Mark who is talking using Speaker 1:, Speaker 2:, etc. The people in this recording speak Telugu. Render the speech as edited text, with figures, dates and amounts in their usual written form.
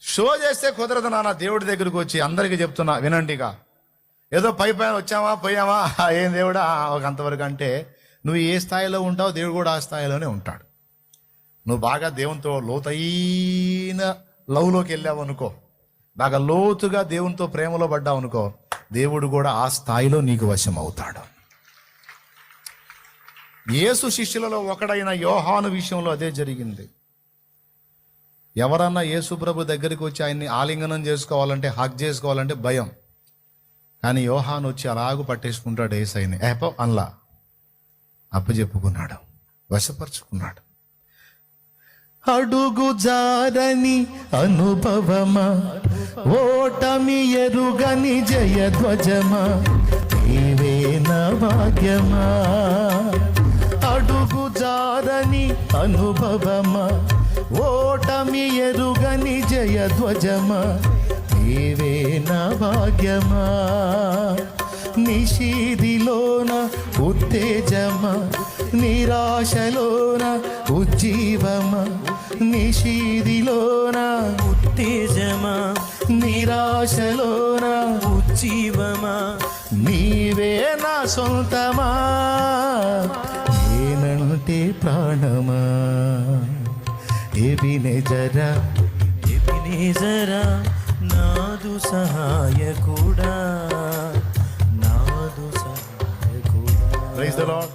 Speaker 1: షో చేస్తే కుదరదు నాన్న. దేవుడి దగ్గరికి వచ్చి అందరికీ చెప్తున్నా వినండిగా. ఏదో పైన వచ్చామా పోయామా, ఏం దేవుడా ఒక అంతవరకు అంటే, నువ్వు ఏ స్థాయిలో ఉంటావో దేవుడు కూడా ఆ స్థాయిలోనే ఉంటాడు. నువ్వు బాగా దేవునితో లోతైన లవ్లోకి వెళ్ళావు అనుకో, బాగా లోతుగా దేవునితో ప్రేమలో పడ్డావు అనుకో, దేవుడు కూడా ఆ స్థాయిలో నీకు వశం అవుతాడు. యేసు శిష్యులలో ఒకడైన యోహాను విషయంలో అదే జరిగింది. ఎవరన్నా యేసు ప్రభు దగ్గరికి వచ్చి ఆయన్ని ఆలింగనం చేసుకోవాలంటే, హక్ చేసుకోవాలంటే భయం. కానీ యోహాను వచ్చి అలాగూ పట్టేసుకుంటాడు యేసయ్యని. ఏపో అన్లా అప్పచెప్పుకున్నాడు, వశపరుచుకున్నాడు. అడుగు జారని అనుభవమా, ఓటమి ఎరుగని జయధ్వజమా, నీవే నా భాగ్యమా. అడుగు జారని అనుభవమా, ఓటమి ఎరుగని జయధ్వజమా, నీవే నా భాగ్యమా. నిషీదిలోన ఉత్తేజమా, నిరాశలోన ఉజ్జీవమా. నిషీదిలోన
Speaker 2: ఉత్తేజమా,
Speaker 1: నిరాశలోన
Speaker 2: ఉజ్జీవమా,
Speaker 1: నీవే నా సొంతమా, నేనంటే ప్రాణమా. ఎబినెజరా
Speaker 2: ఎబినేజరా, నాదు సహాయకుడా, నాదు సహాయకుడా.
Speaker 1: Praise the lord.